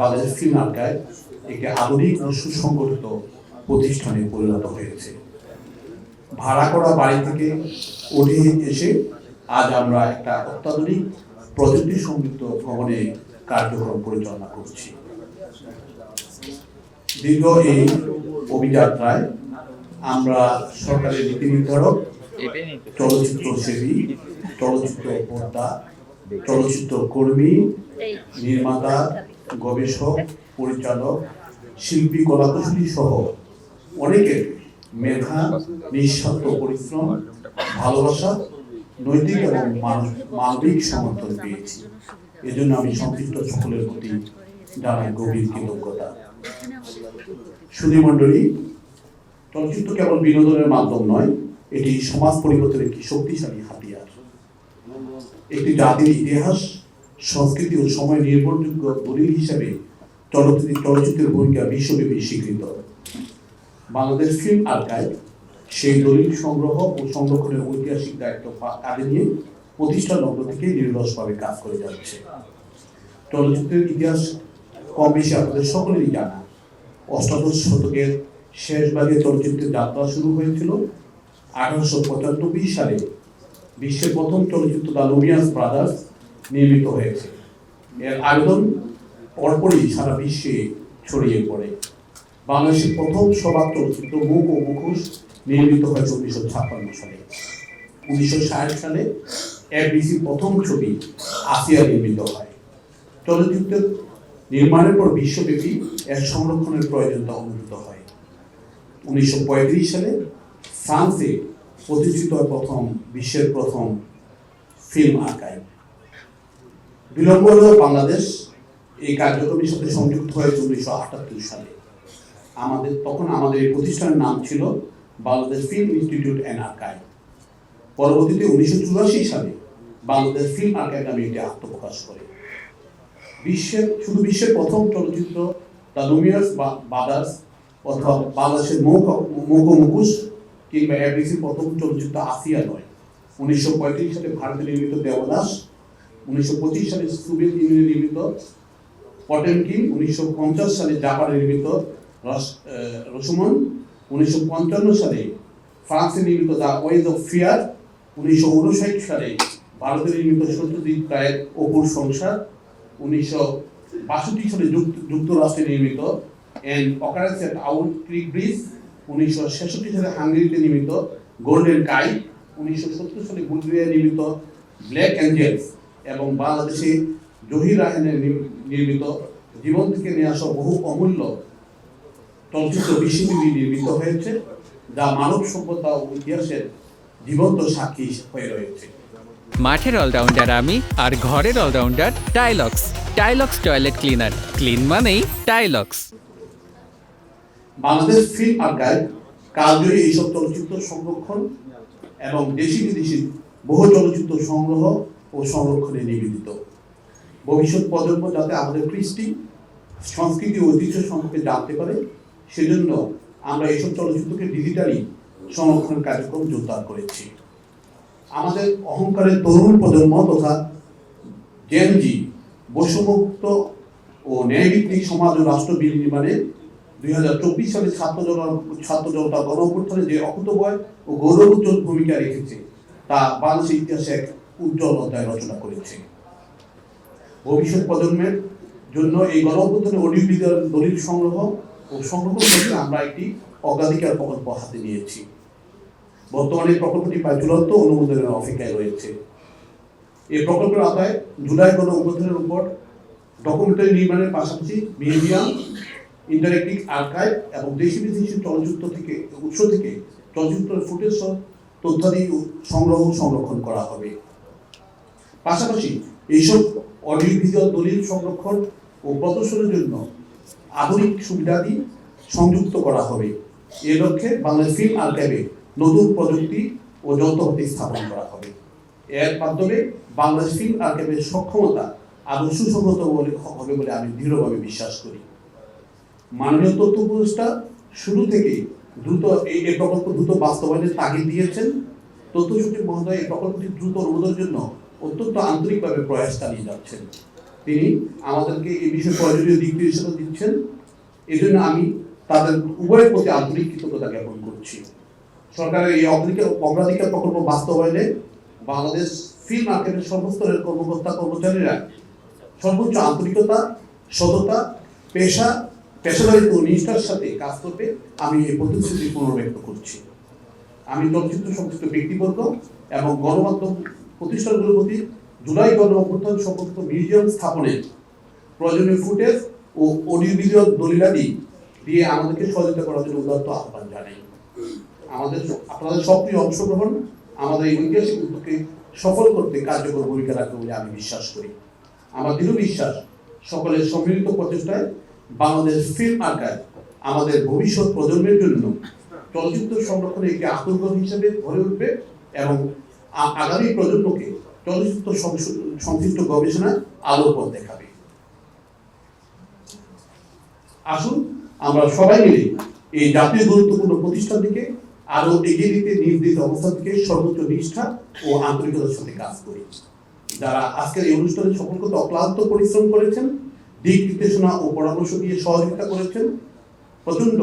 Bangladesh film archive একটি আধুনিক ও সুসংগঠিত প্রতিষ্ঠানে পরিণত হয়েছে। ভাড়া করা বাড়ি থেকে উঠে এসে আজ আমরা একটা অত্যাধুনিক প্রযুক্তি সমৃদ্ধ ভবনে কার্যক্রম পরিচালনা করছি। দীর্ঘ এই অভিযাত্রায় আমরা সরকারের নীতি নির্ধারক, চলচ্চিত্র সেবী, চলচ্চিত্র পর্দা, চলচ্চিত্র কর্মী, নির্মাতা, গবেষক, পরিচালক, শিল্পী, কলাকুশলী সহ অনেকের মেধা, নিঃস্বার্থ পরিশ্রম, ভালোবাসা, নৈতিক এবং মানবিক সমর্থন পেয়েছি। এজন্য আমি সংশ্লিষ্ট সকলের প্রতি জানাই গভীর কৃতজ্ঞতা। সুধীমণ্ডলী, চলচ্চিত্র কেবল বিনোদনের মাধ্যম নয়, এটি সমাজ পরিবর্তনের একটি শক্তিশালী হাতিয়ার। একটি জাতির ইতিহাস, সংস্কৃতি ও সময় নির্ভরযোগ্য দলিল হিসেবে চলচ্চিত্রের ভূমিকা বিশ্বব্যাপী স্বীকৃত। বাংলাদেশ ফিল্ম আর্কাইভ সেই দলিল সংগ্রহ ও সংরক্ষণের ঐতিহাসিক দায়িত্ব কাঁধে নিয়ে প্রতিষ্ঠা লগ্ন থেকে নিরলসভাবে কাজ করে যাচ্ছে। চলচ্চিত্রের ইতিহাস কম বেশি আপনাদের সকলেরই জানা। অষ্টাদশ শতকের শেষ ভাগে চলচ্চিত্রের যাত্রা শুরু হয়েছিল। 1895 সালে বিশ্বের প্রথম চলচ্চিত্র দ্য লুমিয়ার্স ব্রাদার্স নির্মিত হয়েছে। এর আবেদন পরপরই সারা বিশ্বে ছড়িয়ে পড়ে। বাংলাদেশের প্রথম সবাক চলচ্চিত্র মুখ ও মুখোশ নির্মিত হয়েছে 1956 সালে। 1960 সালে এফডিসি প্রথম ছবি আসিয়া নির্মিত হয়। চলচ্চিত্রের নির্মাণের পর বিশ্বব্যাপী এর সংরক্ষণের প্রয়োজনীয়তা অনুভূত হয়। 1935 সালে ফ্রান্সে প্রতিষ্ঠিত হয় বিশ্বের প্রথম ফিল্ম আর্কাইভ। বিলম্ব হলেও বাংলাদেশ এই কার্যক্রমের সাথে সংযুক্ত হয়েছে 1978 সালে। তখন আমাদের এই প্রতিষ্ঠানের নাম ছিল Bangladesh film institute and archive. পরবর্তীতে 1984 সালে বাংলাদেশ ফিল্ম আর্কাইভ নামে এটি আত্মপ্রকাশ করে। বিশ্বের প্রথম চলচ্চিত্র দ্য লুমিয়ার্স ব্রাদার্স অথবা বাংলাদেশের মুখ ও মুখোশ কিংবা এফডিসির প্রথম চলচ্চিত্র আসিয়া নয়। 1935 সালে ভারতে নির্মিত দেবদাস, 1925 সালে সোভিয়েত ইউনিয়নে নির্মিত পটেমকিন, 1950 সালে জাপানে নির্মিত রসমন, 1955 সালে ফ্রান্সে নির্মিত দ্য ওয়েজ অফ ফিয়ার, 1959 সালে ভারতে নির্মিত সত্যজিৎ রায়ের অপুর সংসার, 1962 সালে যুক্তরাষ্ট্রে নির্মিত an occurrence at owl creek bridge, 1966 সালে হাঙ্গেরিতে নির্মিত গোল্ডেন কাই, 1970 সালে বুলগেরিয়ায় নির্মিত ব্ল্যাক অ্যাঞ্জেলস এবং বাংলাদেশে জহির রায়হানের নির্মিত জীবন থেকে নিয়ে আসা বহু অমূল্য চলচ্চিত্র বিশ্বব্যাপী নির্মিত হয়েছে, যা মানব সভ্যতা ও ইতিহাসের জীবন্ত সাক্ষী হয়ে রয়েছে। মাঠের অলরাউন্ডার আমি, আর ঘরের allrounder Tylox. Tylox toilet cleaner, clean মানেই টাইলক্স। বাংলাদেশ ফিল্ম আর্কাইভ কালজয়ী এইসব চলচ্চিত্র সংরক্ষণ এবং দেশি বিদেশি বহু চলচ্চিত্র সংগ্রহ ও সংরক্ষণে নিবেদিত। ভবিষ্যৎ প্রজন্ম যাতে আমাদের কৃষ্টি, সংস্কৃতি ও ঐতিহ্য সম্পর্কে জানতে পারে, সেজন্য আমরা এইসব চলচ্চিত্রকে ডিজিটালি সংরক্ষণের কার্যক্রম জোরদার করেছি। আমাদের অহংকারের তরুণ প্রজন্ম তথা জেনজি বৈষম্যমুক্ত ও ন্যায়ভিত্তিক সমাজ ও রাষ্ট্র বিনির্মাণে 2024 সালে ছাত্র জনতা গণ অভ্যুত্থানে যে অকুতোভয় ও গৌরবোজ্জ্বল ভূমিকা রেখেছে, তা বাংলাদেশের ইতিহাসে এক উজ্জ্বল অধ্যায় রচনা করেছে। ভবিষ্যৎ প্রজন্মের জন্য এই গণ অভ্যুত্থানে অডিও-ভিজুয়াল দলিল সংগ্রহ ও সংরক্ষণ করতে আমরা একটি অগ্রাধিকার প্রকল্প হাতে নিয়েছি। বর্তমানে প্রকল্পটি প্রায় চূড়ান্ত অনুমোদনের অপেক্ষায় রয়েছে। এই প্রকল্পের আওতায় জুলাই গণ অভ্যুত্থানের উপর ডকুমেন্টারি নির্মাণের পাশাপাশি মিউজিয়াম, ইন্টারেক্টিভ আর্কাইভ এবং দেশি বিদেশি চলচ্চিত্র থেকে উৎস থেকে চলচ্চিত্রের ফুটেজ তথ্যাদি সংরক্ষণ করা হবে। পাশাপাশি এইসব অডিও ভিজুয়াল দলিল সংরক্ষণ ও প্রদর্শনের জন্য আধুনিক সুবিধাদি সংযুক্ত করা হবে। এ লক্ষ্যে বাংলাদেশ ফিল্ম আর্কাইভে নতুন প্রযুক্তি ও যন্ত্রপাতি স্থাপন করা হবে। এর মাধ্যমে বাংলাদেশ ফিল্ম আর্কাইভের সক্ষমতা আরও সুসংহত হবে বলে আমি দৃঢ়ভাবে বিশ্বাস করি। মাননীয় তথ্য উপদেষ্টা শুরু থেকেই এই প্রকল্প দ্রুত বাস্তবায়নের তাগিদ দিয়েছেন। তথ্য সচিব মহোদয় এই প্রকল্পটি দ্রুত অনুমোদনের জন্য অত্যন্ত আন্তরিকভাবে প্রয়াস চালিয়ে যাচ্ছেন। তিনি আমাদেরকে এই বিষয়ে প্রয়োজনীয় দিক নির্দেশনা দিচ্ছেন। এই জন্য আমি তাদের উভয়ের প্রতি আন্তরিক কৃতজ্ঞতা জ্ঞাপন করছি। সরকারের এই অগ্রাধিকার প্রকল্প বাস্তবায়নে বাংলাদেশ ফিল্ম মার্কেটের সর্বস্তরের কর্মকর্তা কর্মচারীরা সর্বোচ্চ আন্তরিকতা, সততা, পেশাদারিত্ব ও নিষ্ঠার সাথে কাজ করবে, আমি এই প্রতিশ্রুতি পুনর্ব্যক্ত করছি। আমি চলচ্চিত্র সংশ্লিষ্ট ব্যক্তিবর্গ এবং গণমাধ্যম প্রতিষ্ঠানগুলোর প্রতি জুলাই গণ অভ্যুত্থান সম্পর্কিত মিউজিয়াম স্থাপনের প্রয়োজনীয় ফুটেজ ও অডিও ভিডিও দলিলাদি দিয়ে আমাদেরকে সহযোগিতা করার জন্য উদাত্ত আহ্বান জানাই। আপনাদের সক্রিয় অংশগ্রহণ আমাদের এই ঐতিহাসিক উদ্যোগকে সফল করতে কার্যকর ভূমিকা রাখবে বলে আমি বিশ্বাস করি। আমার দৃঢ় বিশ্বাস সকলের সম্মিলিত প্রচেষ্টায় বাংলাদেশ ফিল্ম আর্কাইভ আমাদের ভবিষ্যৎ প্রজন্মের জন্য চলচ্চিত্র সংরক্ষণে একটি আত্মগ্রহ হিসেবে গড়ে উঠবে এবং আগামী প্রজন্মকে চলচ্চিত্র সংশ্লিষ্ট গবেষণায় আলোর পথ দেখাবে। আসুন আমরা সবাই মিলে এই জাতীয় গুরুত্বপূর্ণ প্রতিষ্ঠানটিকে আরো এগিয়ে দিতে নিজ নিজ অবস্থান থেকে সর্বোচ্চ নিষ্ঠা ও আন্তরিকতার সাথে কাজ করি। যারা আজকের এই অনুষ্ঠানে সকলকে অক্লান্ত পরিশ্রম করেছেন, দিক নির্দেশনা ও পরামর্শ দিয়ে সহযোগিতা করেছেন, প্রচন্ড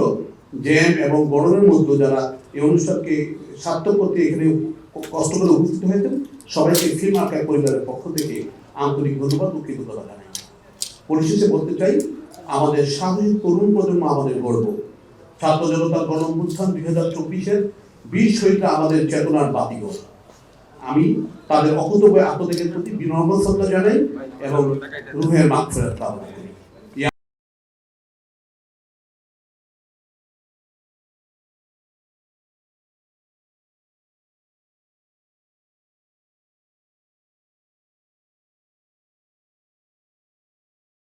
জ্যাম এবং গরমের মধ্যে যারা এই অনুষ্ঠানকে সার্থক করতে এখানে কষ্ট করে উপস্থিত হয়েছেন, সবাইকে ফিল্ম আর্কাইভ পরিবারের পক্ষ থেকে আন্তরিক ধন্যবাদ ও কৃতজ্ঞতা জানাই। পরিশেষে বলতে চাই, আমাদের সাহসী তরুণ প্রজন্ম আমাদের গর্ব। ছাত্র জনতার গণ অভ্যুত্থান 2024-এর বীর শহীদরা আমাদের চেতনার বাতিঘর। আমি তাদের অকুতোভয় আত্মত্যাগের প্রতি বিনম্র শ্রদ্ধা জানাই এবং রুহের মাগফিরাত কামনা